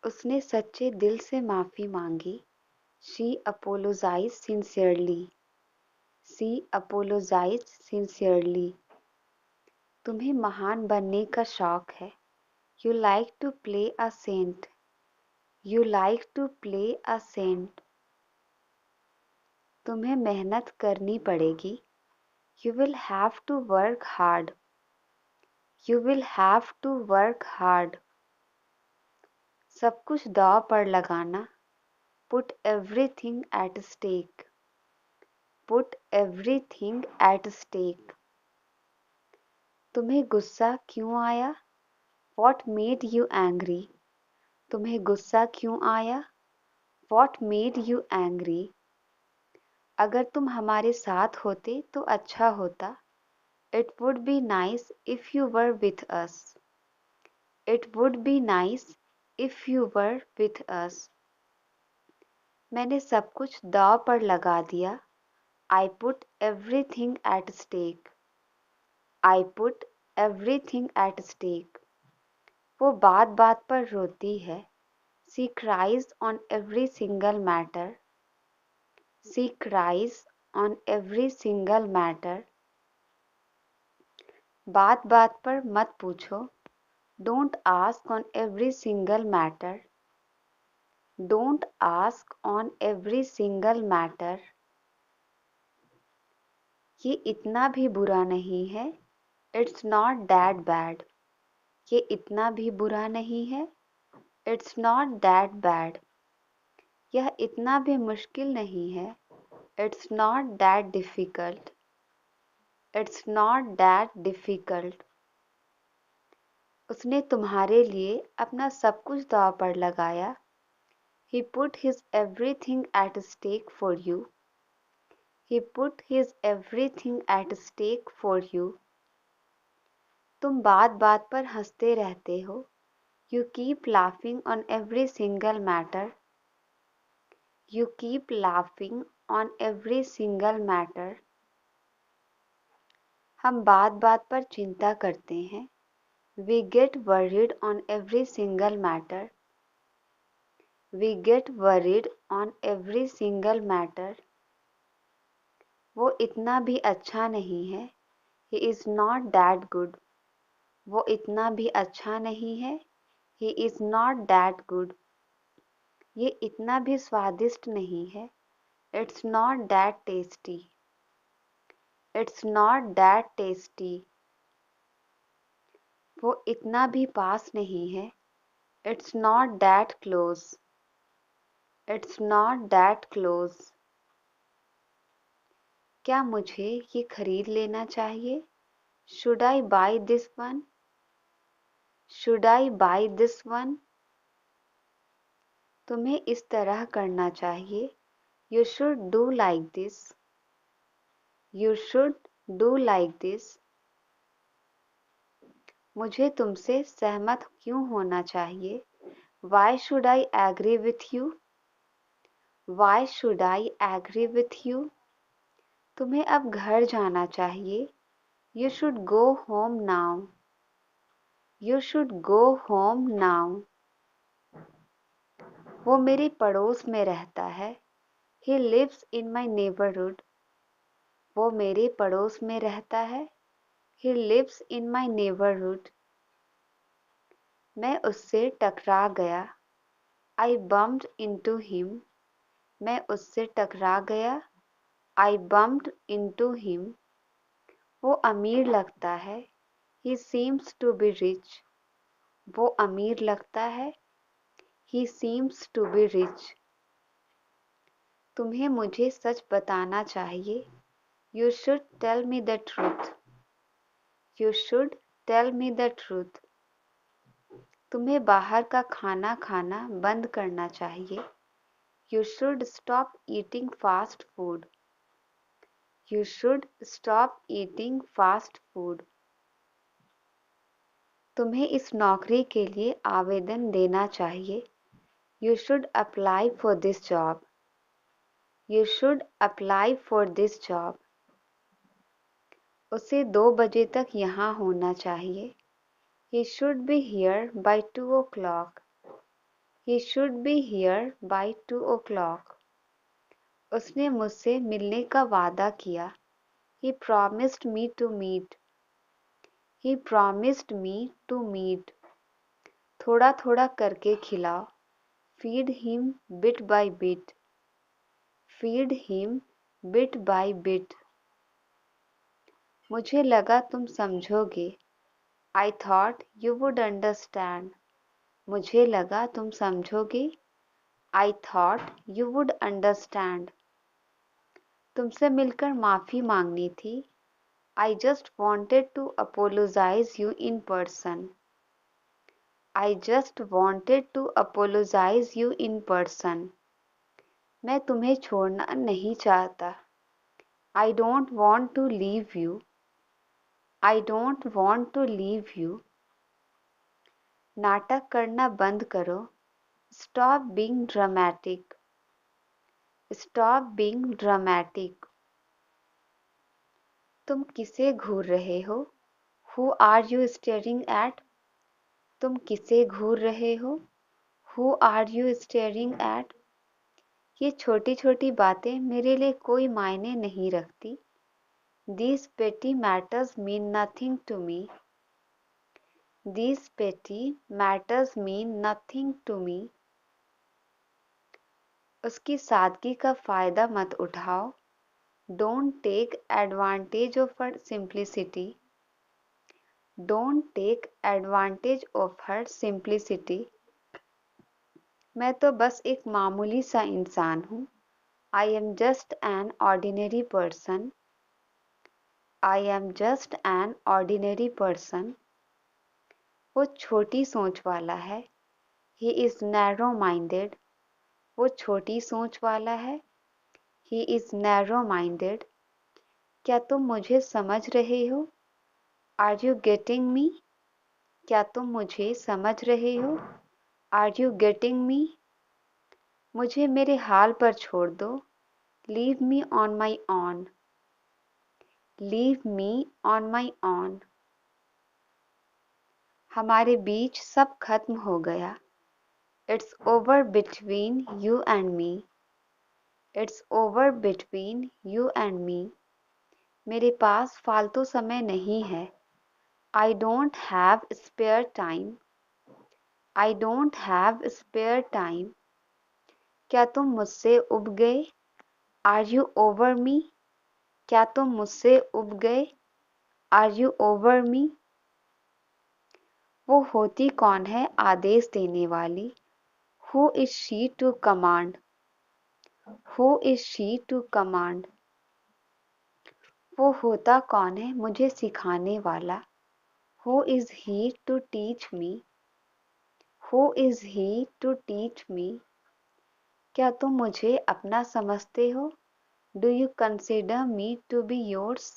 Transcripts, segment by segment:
उसने सच्चे दिल से माफी मांगी। She apologized sincerely. She apologized sincerely. तुम्हें महान बनने का शौक है। You like to play a saint. You like to play a saint. तुम्हें मेहनत करनी पड़ेगी। You will have to work hard. You will have to work hard. सब कुछ दांव पर लगाना। Put everything at stake. Put everything at stake. तुम्हें गुस्सा क्यों आया? What made you angry? तुम्हें गुस्सा क्यों आया? What made you angry? अगर तुम हमारे साथ होते तो अच्छा होता। It would be nice if you were with us. It would be nice if you were with us. मैंने सब कुछ दांव पर लगा दिया। I put everything at stake. I put everything at stake. वो बात बात पर रोती है। She cries on every single matter. She cries on every single matter. बात बात पर मत पूछो। Don't ask on every single matter. Don't ask on every single matter. ये इतना भी बुरा नहीं है। It's not that bad. ये इतना भी बुरा नहीं है। It's not that bad. यह इतना भी मुश्किल नहीं है। It's not that difficult. It's not that difficult. उसने तुम्हारे लिए अपना सब कुछ दांव पर लगाया। He put his everything at stake for you. He put his everything at stake for you. तुम बात बात पर हंसते रहते हो। You keep laughing on every single matter. You keep laughing on every single matter. हम बात बात पर चिंता करते हैं। We get worried on every single matter. We get worried on every single matter. वो इतना भी अच्छा नहीं है। He is not that good. वो इतना भी अच्छा नहीं है। He is not that good. ये इतना भी स्वादिष्ट नहीं है। It's not that tasty. It's not that tasty. वो इतना भी पास नहीं है। It's not that close. It's not that close. क्या मुझे ये खरीद लेना चाहिए? Should I buy this one? Should I buy this one? तुम्हें इस तरह करना चाहिए। You should do like this. You should do like this. मुझे तुमसे सहमत क्यों होना चाहिए? Why should I agree with you? Why should I agree with you? तुम्हें अब घर जाना चाहिए। You should go home now. You should go home now. वो मेरे पड़ोस में रहता है। He lives in my neighborhood. वो मेरे पड़ोस में रहता है। He lives in my neighborhood. मैं उससे टकरा गया। I bumped into him. मैं उससे टकरा गया। I bumped into him. वो अमीर लगता है। He seems to be rich. वो अमीर लगता है। He seems to be rich. तुम्हें मुझे सच बताना चाहिए। You should tell me the truth. You should tell me the truth. तुम्हें बाहर का खाना खाना बंद करना चाहिए। You should stop eating fast food. You should stop eating fast food. तुम्हें इस नौकरी के लिए आवेदन देना चाहिए। You should apply for this job. You should apply for this job. उसे 2 बजे तक यहाँ होना चाहिए। He should be here by 2 o'clock. He should be here by 2 o'clock. उसने मुझसे मिलने का वादा किया. He promised me to meet. He promised me to meet. थोड़ा थोड़ा करके खिलाओ. Feed him bit by bit. Feed him bit by bit. मुझे लगा तुम समझोगे. I thought you would understand. मुझे लगा तुम समझोगे. I thought you would understand. तुमसे मिलकर माफ़ी मांगनी थी. I just wanted to apologize you in person. I just wanted to apologize you in person. मैं तुम्हें छोड़ना नहीं चाहता. I don't want to leave you. I don't want to leave you. नाटक करना बंद करो. Stop being dramatic. Stop being dramatic. तुम किसे घूर रहे हो? Who are you staring at? तुम किसे घूर रहे हो? Who are you staring at? ये छोटी छोटी बातें मेरे लिए कोई मायने नहीं रखती. These petty matters mean nothing to me. These petty matters mean nothing to me. उसकी सादगी का फ़ायदा मत उठाओ. Don't take advantage of her simplicity. Don't take advantage of her simplicity. मैं तो बस एक मामूली सा इंसान हूँ. I am just an ordinary person. I am just an ordinary person. वो छोटी सोच वाला है. He is narrow-minded. वो छोटी सोच वाला है. He is narrow-minded. क्या तुम मुझे समझ रहे हो? Are you getting me? क्या तुम मुझे समझ रहे हो? Are you getting me? मुझे मेरे हाल पर छोड़ दो. Leave me on my own. Leave me on my own. हमारे बीच सब खत्म हो गया. It's over between you and me. It's over between you and me. मेरे पास फालतू समय नहीं है. I don't have spare time. I don't have spare time. क्या तुम मुझसे उब गए? Are you over me? क्या तुम मुझसे उब गए? Are you over me? वो होती कौन है आदेश देने वाली? Who is she to command? Who is she to command? वो होता कौन है मुझे सिखाने वाला? Who is he to teach me? Who is he to teach me? क्या तुम मुझे अपना समझते हो? Do you consider me to be yours?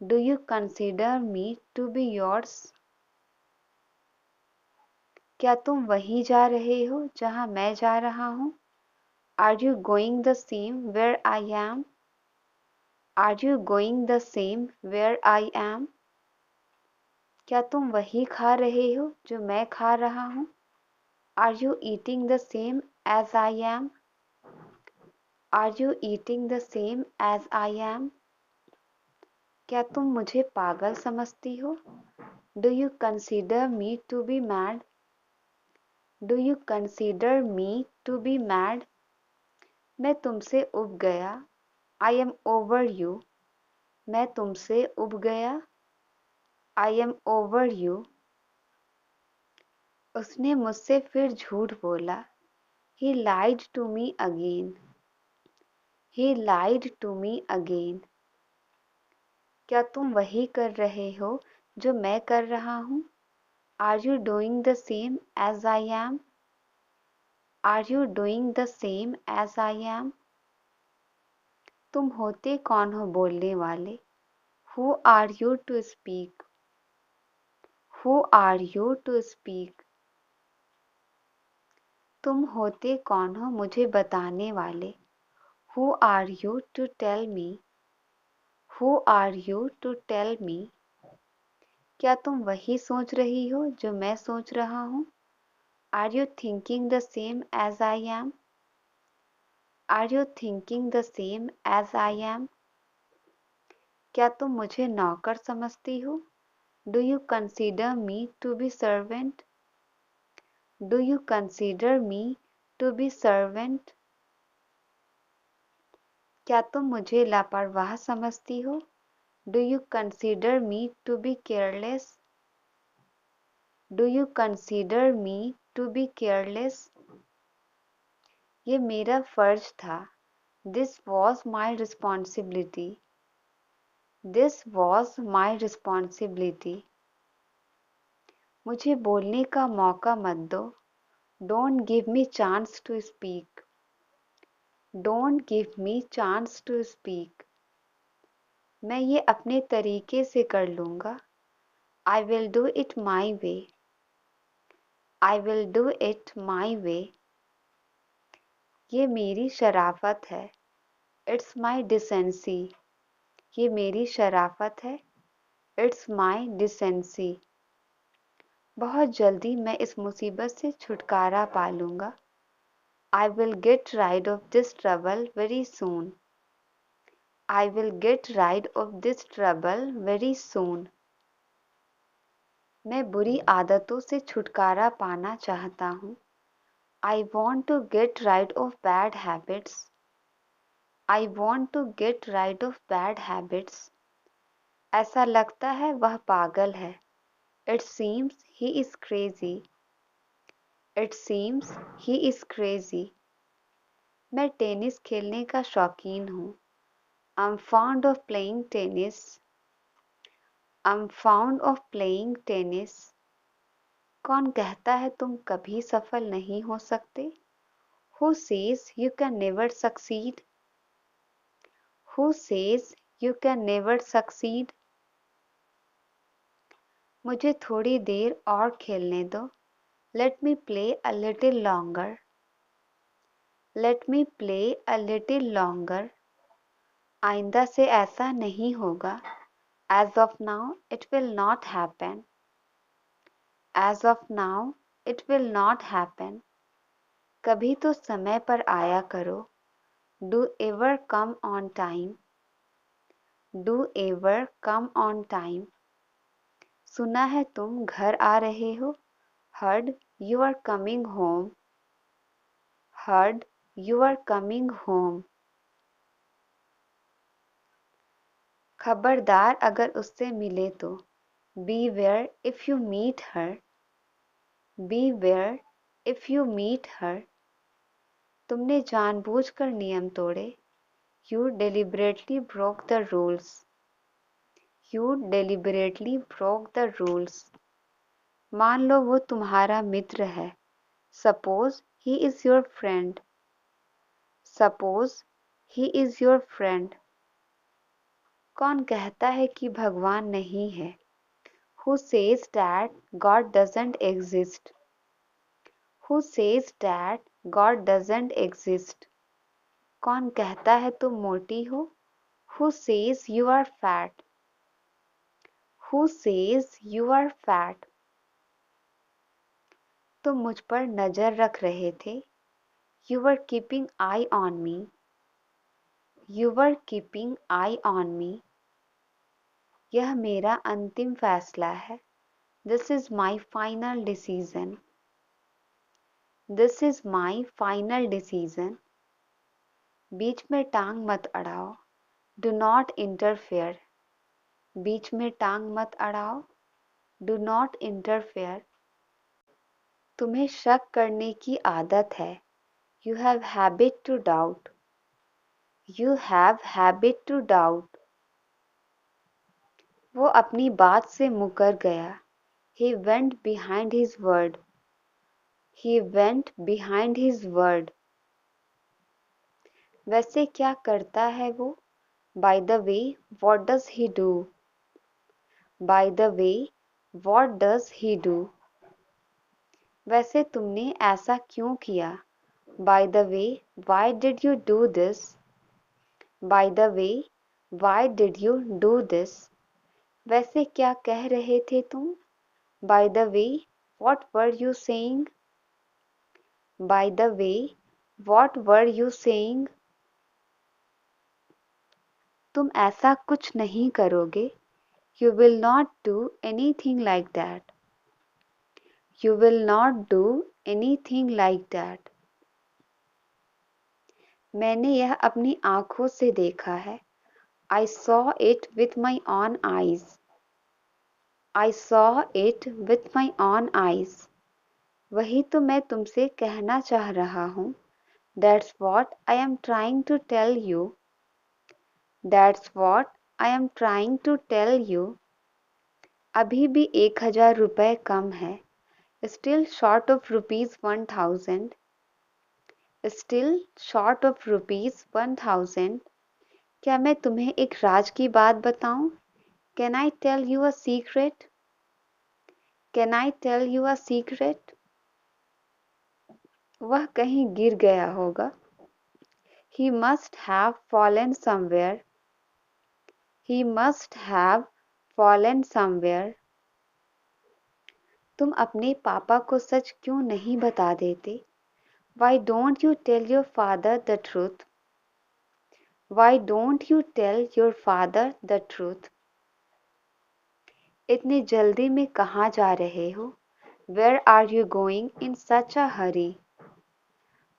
Do you consider me to be yours? क्या तुम वहीं जा रहे हो जहां मैं जा रहा हूं? Are you going the same where I am? Are you going the same where I am? क्या तुम वही खा रहे हो जो मैं खा रहा हूं? Are you eating the same as I am? Are you eating the same as I am? क्या तुम मुझे पागल समझती हो? Do you consider me to be mad? Do you consider me to be mad? मैं तुमसे उब गया. I am over you. मैं तुमसे उब गया. I am over you. उसने मुझसे फिर झूठ बोला. He lied to me again. He lied to me again. क्या तुम वही कर रहे हो जो मैं कर रहा हूँ? Are you doing the same as I am? Are you doing the same as I am? तुम होते कौन हो बोलने वाले? Who are you to speak? Who are you to speak? तुम होते कौन हो मुझे बताने वाले? Who are you to tell me? Who are you to tell me? क्या तुम वही सोच रही हो जो मैं सोच रहा हूँ? Are you thinking the same as I am? Are you thinking the same as I am? क्या तुम मुझे नौकर समझती हो? Do you consider me to be servant? Do you consider me to be servant? क्या तुम मुझे लापरवाह समझती हो? Do you consider me to be careless? Do you consider me to be careless? ये मेरा फर्ज था. This was my responsibility. This was my responsibility. मुझे बोलने का मौका मत दो. Don't give me chance to speak. Don't give me chance to speak. मैं ये अपने तरीके से कर लूँगा. I will do it my way. I will do it my way. ये मेरी शराफत है. It's my decency. ये मेरी शराफत है. It's my decency. बहुत जल्दी मैं इस मुसीबत से छुटकारा पा लूँगा. I will get rid of this trouble very soon. I will get rid of this trouble very soon. मैं बुरी आदतों से छुटकारा पाना चाहता हूँ. I want to get rid of bad habits. I want to get rid of bad habits. ऐसा लगता है वह पागल है. It seems he is crazy. It seems he is crazy. मैं टेनिस खेलने का शौकीन हूँ. I'm fond of playing tennis. I'm fond of playing tennis. कौन कहता है तुम कभी सफल नहीं हो सकते? Who says you can never succeed? Who says you can never succeed? मुझे थोड़ी देर और खेलने दो. Let me play a little longer. Let me play a little longer. आइंदा से ऐसा नहीं होगा. As of now, it will not happen. As of now, it will not happen. कभी तो समय पर आया करो. Do ever come on time. Do ever come on time. सुना है तुम घर आ रहे हो. Heard you are coming home. Heard you are coming home. खबरदार अगर उससे मिले तो. Beware if you meet her. Beware if you meet her. तुमने जानबूझकर नियम तोड़े. You deliberately broke the rules. You deliberately broke the rules. मान लो वो तुम्हारा मित्र है. Suppose he is your friend. Suppose he is your friend. कौन कहता है कि भगवान नहीं है? Who says that God doesn't exist? Who says that God doesn't exist? कौन कहता है तुम मोटी हो? Who says you are fat? Who says you are fat? तुम मुझ पर नजर रख रहे थे. You were keeping eye on me. You were keeping eye on me. यह मेरा अंतिम फैसला है. This is my final decision. This is my final decision. बीच में टांग मत अड़ाओ. Do not interfere. बीच में टांग मत अड़ाओ. Do not interfere. तुम्हें शक करने की आदत है. You have habit to doubt. You have habit to doubt. वो अपनी बात से मुकर गया. He went behind his word. He went behind his word. वैसे क्या करता है वो? By the way, what does he do? By the way, what does he do? वैसे तुमने ऐसा क्यों किया? By the way, why did you do this? By the way, why did you do this? वैसे क्या कह रहे थे तुम? By the way, what were you saying? By the way, what were you saying? तुम ऐसा कुछ नहीं करोगे. You will not do anything like that. You will not do anything like that. मैंने यह अपनी आँखों से देखा है. I saw it with my own eyes. I saw it with my own eyes. वही तो मैं तुमसे कहना चाह रहा हूँ. That's what I am trying to tell you. That's what I am trying to tell you. अभी भी 1000 रुपए कम है. Still short of rupees 1000. Still short of rupees 1000. क्या मैं तुम्हें एक राज की बात बताऊं? Can I tell you a secret? Can I tell you a secret? वह कहीं गिर गया होगा. He must have fallen somewhere. He must have fallen somewhere. तुम अपने पापा को सच क्यों नहीं बता देते? Why don't you tell your father the truth? Why don't you tell your father the truth? इतनी जल्दी में कहाँ जा रहे हो? Where are you going in such a hurry?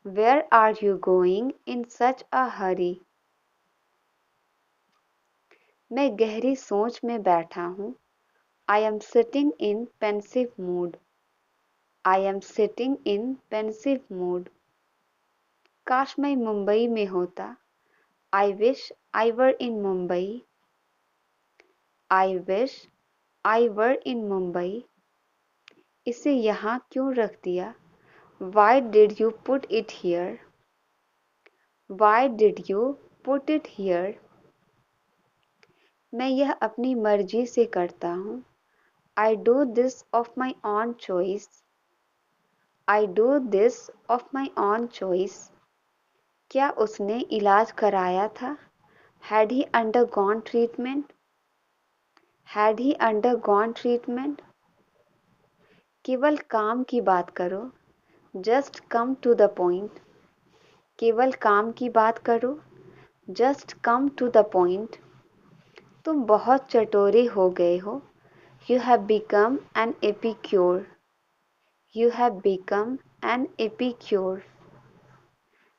Where are you going in such a hurry? मैं गहरी सोच में बैठा हूँ. I am sitting in pensive mood. I am sitting in pensive mood. काश मैं मुंबई में होता. I wish I were in Mumbai. I wish I were in Mumbai. इसे यहाँ क्यों रख दिया? Why did you put it here? Why did you put it here? मैं यह अपनी मर्जी से करता हूँ. I do this of my own choice. I do this of my own choice. क्या उसने इलाज कराया था? Had he undergone treatment? Had he undergone treatment? केवल काम की बात करो. Just come to the point. केवल काम की बात करो. Just come to the point. तुम बहुत चटोरे हो गए हो. You have become an epicure. You have become an epicure.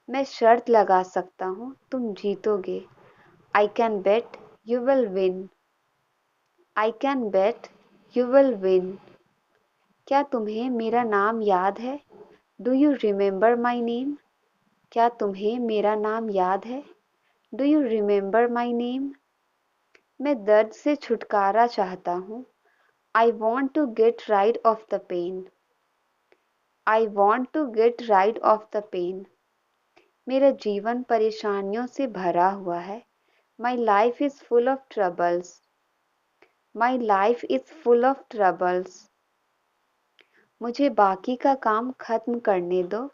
मैं शर्त लगा सकता हूँ तुम जीतोगे. I can bet you will win. I can bet you will win. क्या तुम्हें मेरा नाम याद है? Do you remember my name? क्या तुम्हें मेरा नाम याद है? Do you remember my name? मैं दर्द से छुटकारा चाहता हूँ. I want to get rid of the pain. I want to get rid of the pain. मेरा जीवन परेशानियों से भरा हुआ है. My life is full of troubles. My life is full of troubles. मुझे बाकी का काम खत्म करने दो.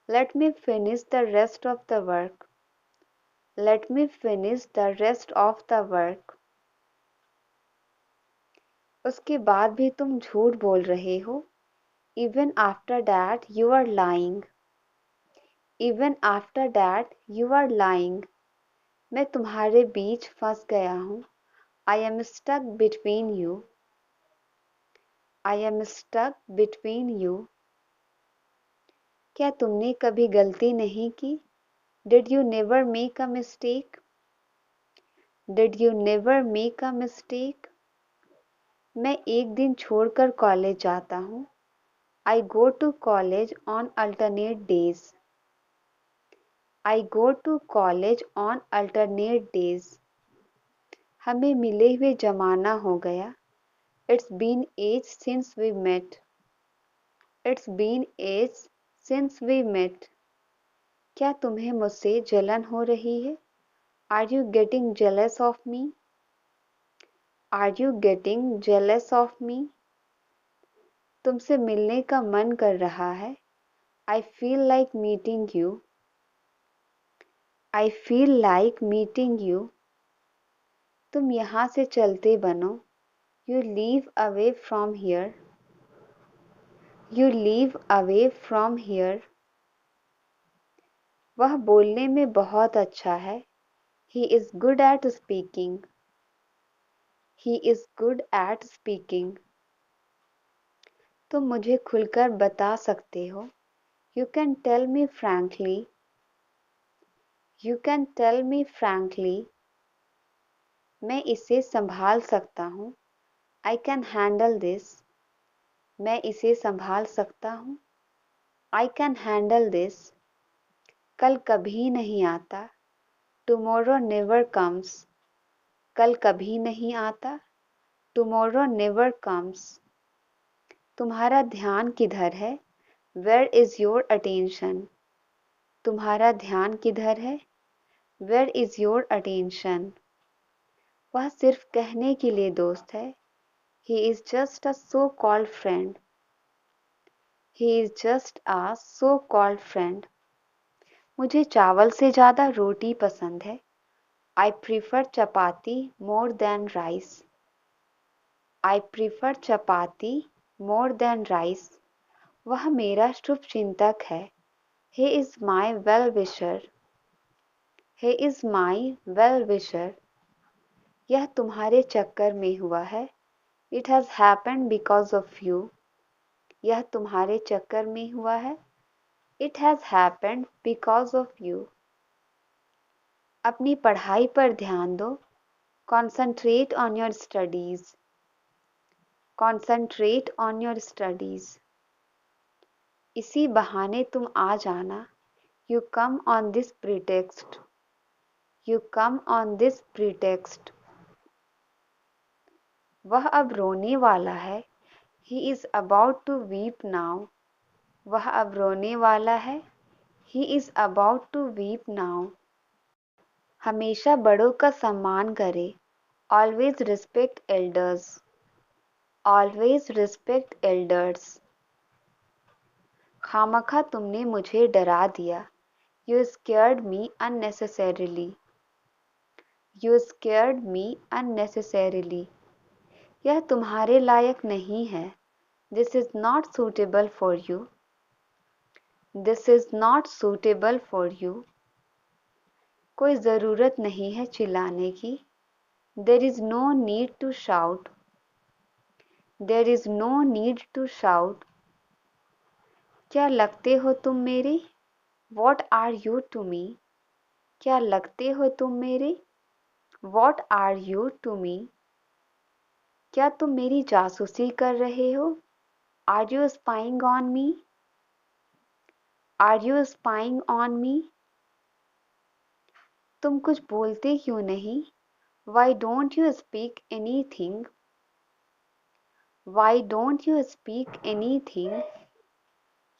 Let me finish the rest of the work. Let me finish the rest of the work. उसके बाद भी तुम झूठ बोल रहे हो. Even after that you are lying. Even after that you are lying. मैं तुम्हारे बीच फंस गया हूँ. I am stuck between you. I am stuck between you. क्या तुमने कभी गलती नहीं की? Did you never make a mistake? Did you never make a mistake? मैं एक दिन छोड़कर कॉलेज जाता हूँ. I go to college on alternate days. I go to college on alternate days. हमें मिले हुए जमाना हो गया. It's been age since we met. It's been age since we met. क्या तुम्हें मुझसे जलन हो रही है? Are you getting jealous of me? Are you getting jealous of me? तुमसे मिलने का मन कर रहा है. I feel like meeting you. I feel like meeting you. तुम यहाँ से चलते बनो. You leave away from here. You leave away from here. वह बोलने में बहुत अच्छा है। He is good at speaking. He is good at speaking. तुम मुझे खुलकर बता सकते हो। You can tell me frankly. You can tell me frankly. मैं इसे संभाल सकता हूँ। I can handle this. मैं इसे संभाल सकता हूँ। I can handle this. कल कभी नहीं आता। Tomorrow never comes. कल कभी नहीं आता। Tomorrow never comes. तुम्हारा ध्यान किधर है? Where is your attention? तुम्हारा ध्यान किधर है? Where is your attention? वह सिर्फ कहने के लिए दोस्त है। He is just a so-called friend. He is just a so-called friend. मुझे चावल से ज़्यादा रोटी पसंद है। I prefer chapati more than rice. I prefer chapati more than rice. वह मेरा शुभचिंतक है। He is my well-wisher. He is my well-wisher. यह तुम्हारे चक्कर में हुआ है। It has happened because of you. यह तुम्हारे चक्कर में हुआ है। It has happened because of you. अपनी पढ़ाई पर ध्यान दो। Concentrate on your studies. Concentrate on your studies. इसी बहाने तुम आ जाना। You come on this pretext. You come on this pretext. वह अब रोने वाला है। He is about to weep now. वह अब रोने वाला है। He is about to weep now. हमेशा बड़ों का सम्मान करें। Always respect elders. Always respect elders. खामखा तुमने मुझे डरा दिया। You scared me unnecessarily. You scared me unnecessarily. यह तुम्हारे लायक नहीं है। This is not suitable for you. This is not suitable for you. कोई ज़रूरत नहीं है चिल्लाने की। There is no need to shout. There is no need to shout. क्या लगते हो तुम मेरे? What are you to me? क्या लगते हो तुम मेरे? What are you to me? क्या तुम मेरी जासूसी कर रहे हो? Are you spying on me? Are you spying on me? तुम कुछ बोलते क्यों नहीं? Why don't you speak anything? Why don't you speak anything?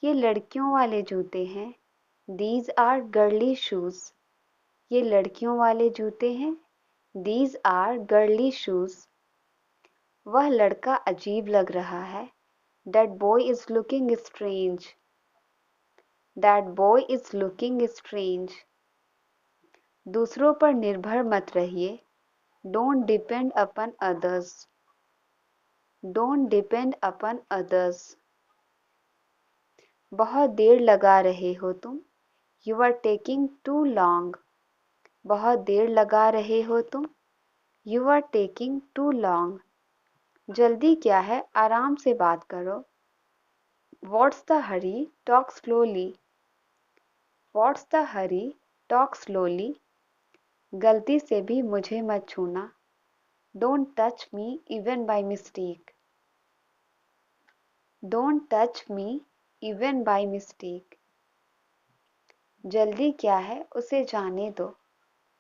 ये लड़कियों वाले जूते हैं। These are girly shoes. ये लड़कियों वाले जूते हैं। These are girly shoes. वह लड़का अजीब लग रहा है। That boy is looking strange. That boy is looking strange. दूसरों पर निर्भर मत रहिए। Don't depend upon others. Don't depend upon others. बहुत देर लगा रहे हो तुम। You are taking too long. बहुत देर लगा रहे हो तुम। You are taking too long. जल्दी क्या है? आराम से बात करो। What's the hurry? Talk slowly. What's the hurry? Talk slowly. गलती से भी मुझे मत छूना। Don't touch me even by mistake. Don't touch me even by mistake. जल्दी क्या है? उसे जाने दो।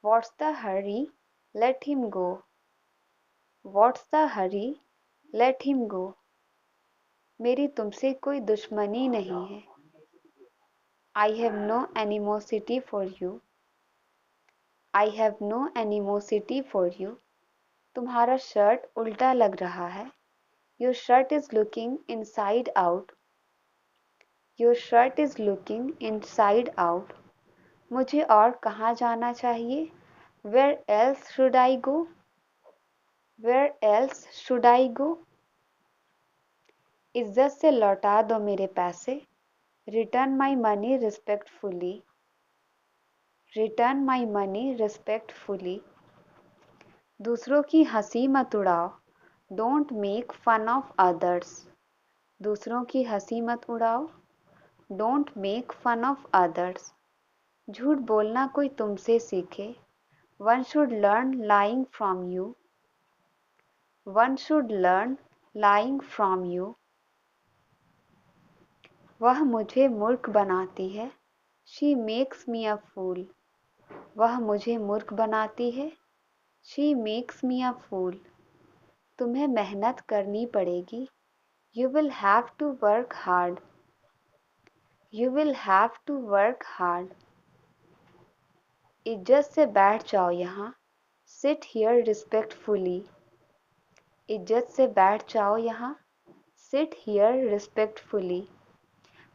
What's the hurry? Let him go. What's the hurry? Let him go. मेरी तुमसे कोई दुश्मनी नहीं है। I have no animosity for you. I have no animosity for you. तुम्हारा शर्ट उल्टा लग रहा है। Your shirt is looking inside out. Your shirt is looking inside out. मुझे और कहाँ जाना चाहिए? Where else should I go? Where else should I go? इज्जत से लौटा दो मेरे पैसे। Return my money respectfully. Return my money respectfully. दूसरों की हंसी मत उड़ाओ। Don't make fun of others. दूसरों की हंसी मत उड़ाओ। Don't make fun of others. झूठ बोलना कोई तुमसे सीखे। One should learn lying from you. One should learn lying from you. वह मुझे मूर्ख बनाती है। She makes me a fool. वह मुझे मूर्ख बनाती है। She makes me a fool. तुम्हें मेहनत करनी पड़ेगी। You will have to work hard. You will have to work hard. इज्जत से बैठ जाओ यहाँ। Sit here respectfully. इज्जत से बैठ जाओ यहाँ। Sit here respectfully.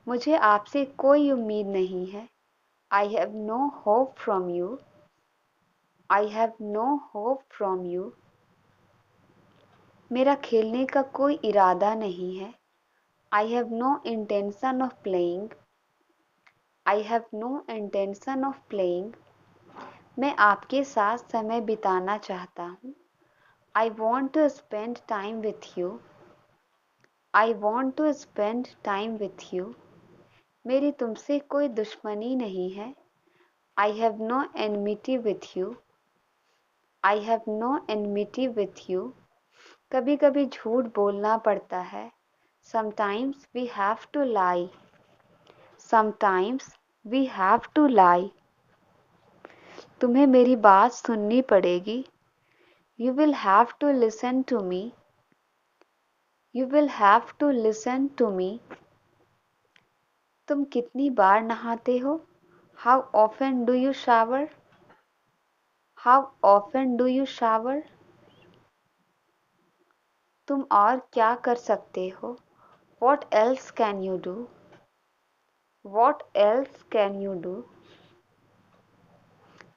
मुझे आपसे कोई उम्मीद नहीं है। I have no hope from you. I have no hope from you. मेरा खेलने का कोई इरादा नहीं है। I have no intention of playing. I have no intention of playing. मैं आपके साथ समय बिताना चाहता हूँ। I want to spend time with you. I want to spend time with you. मेरी तुमसे कोई दुश्मनी नहीं है। I have no enmity with you. I have no enmity with you. कभी कभी झूठ बोलना पड़ता है। Sometimes we have to lie. Sometimes we have to lie. तुम्हें मेरी बात सुननी पड़ेगी। You will have to listen to me. You will have to listen to me. तुम कितनी बार नहाते हो? How often do you shower? How often do you shower? तुम और क्या कर सकते हो? What else can you do? What else can you do?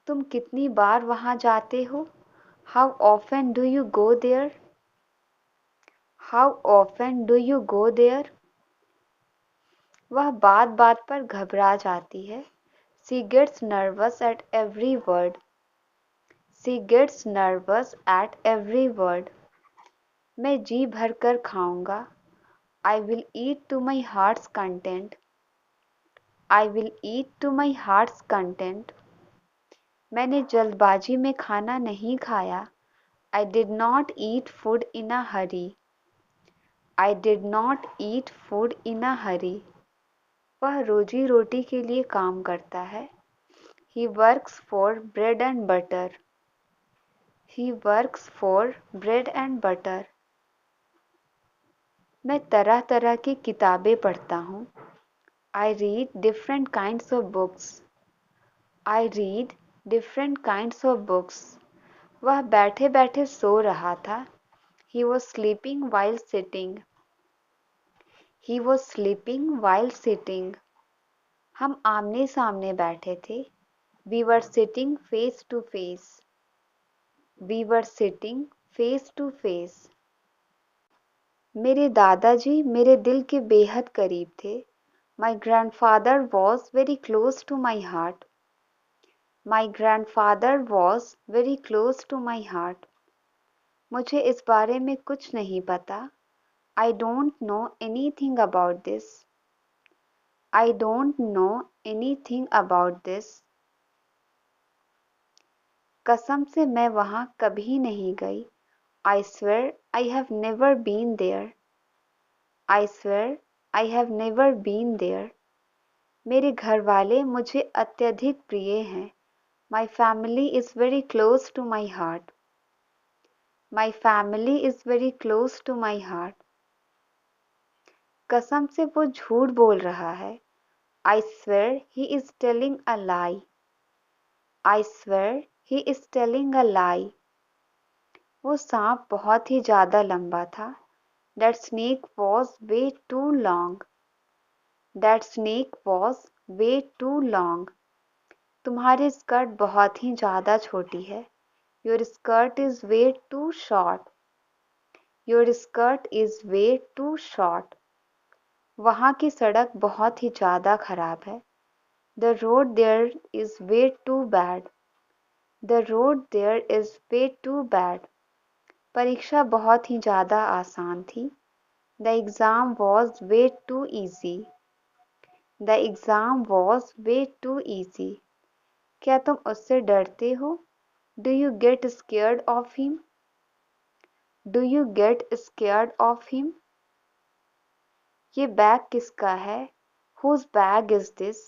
तुम कितनी बार वहाँ जाते हो? How often do you go there? How often do you go there? वह बात बात पर घबरा जाती है। She gets nervous at every word. She gets nervous at every word. मैं जी भर कर खाऊंगा। I will eat to my heart's content. I will eat to my heart's content. मैंने जल्दबाजी में खाना नहीं खाया। I did not eat food in a hurry. I did not eat food in a hurry. वह रोजी रोटी के लिए काम करता है। He works for bread and butter. He works for bread and butter. मैं तरह तरह की किताबें पढ़ता हूँ। I read different kinds of books. I read different kinds of books. वह बैठे बैठे सो रहा था। He was sleeping while sitting. He was sleeping while sitting. हम आमने सामने बैठे थे। We were sitting face to face. We were sitting face to face. मेरे दादाजी मेरे दिल के बेहद करीब थे। My grandfather was very close to my heart. My grandfather was very close to my heart. मुझे इस बारे में कुछ नहीं पता। I don't know anything about this. I don't know anything about this. कसम से मैं वहाँ कभी नहीं गई। I swear I have never been there. I swear I have never been there. मेरे घर वाले मुझे अत्यधिक प्रिय हैं। My family is very close to my heart. My family is very close to my heart. कसम से वो झूठ बोल रहा है। I swear he is telling a lie. I swear he is telling a lie. वो सांप बहुत ही ज़्यादा लंबा था। That snake was way too long. That snake was way too long. तुम्हारी स्कर्ट बहुत ही ज़्यादा छोटी है। Your skirt is way too short. Your skirt is way too short. वहाँ की सड़क बहुत ही ज़्यादा खराब है। The road there is way too bad. The road there is way too bad. परीक्षा बहुत ही ज़्यादा आसान थी. The exam was way too easy. The exam was way too easy. क्या तुम उससे डरते हो? Do you get scared of him? Do you get scared of him? ये बैग किसका है? Whose bag is this?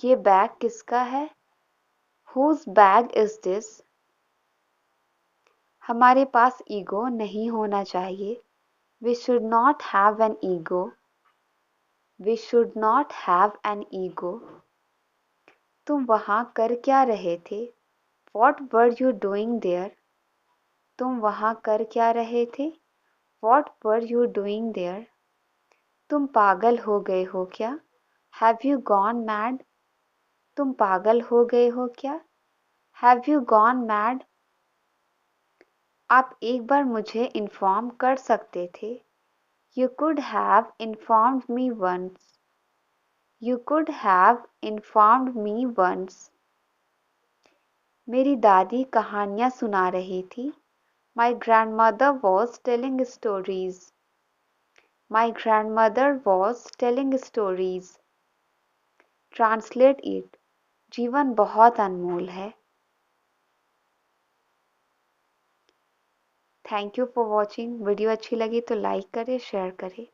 ये बैग किसका है? Whose bag is this? हमारे पास ईगो नहीं होना चाहिए. We should not have an ego. We should not have an ego. तुम वहाँ कर क्या रहे थे? What were you doing there? तुम वहाँ कर क्या रहे थे? What were you doing there? तुम पागल हो गए हो क्या? Have you gone mad? तुम पागल हो गए हो क्या? Have you gone mad? आप एक बार मुझे इन्फॉर्म कर सकते थे. You could have informed me once. You could have informed me once. मेरी दादी कहानियाँ सुना रही थी. My grandmother was telling stories. My grandmother was telling stories. Translate it. जीवन बहुत अनमोल है. Thank you for watching. Video अच्छी लगी तो लाइक करें, शेयर करें.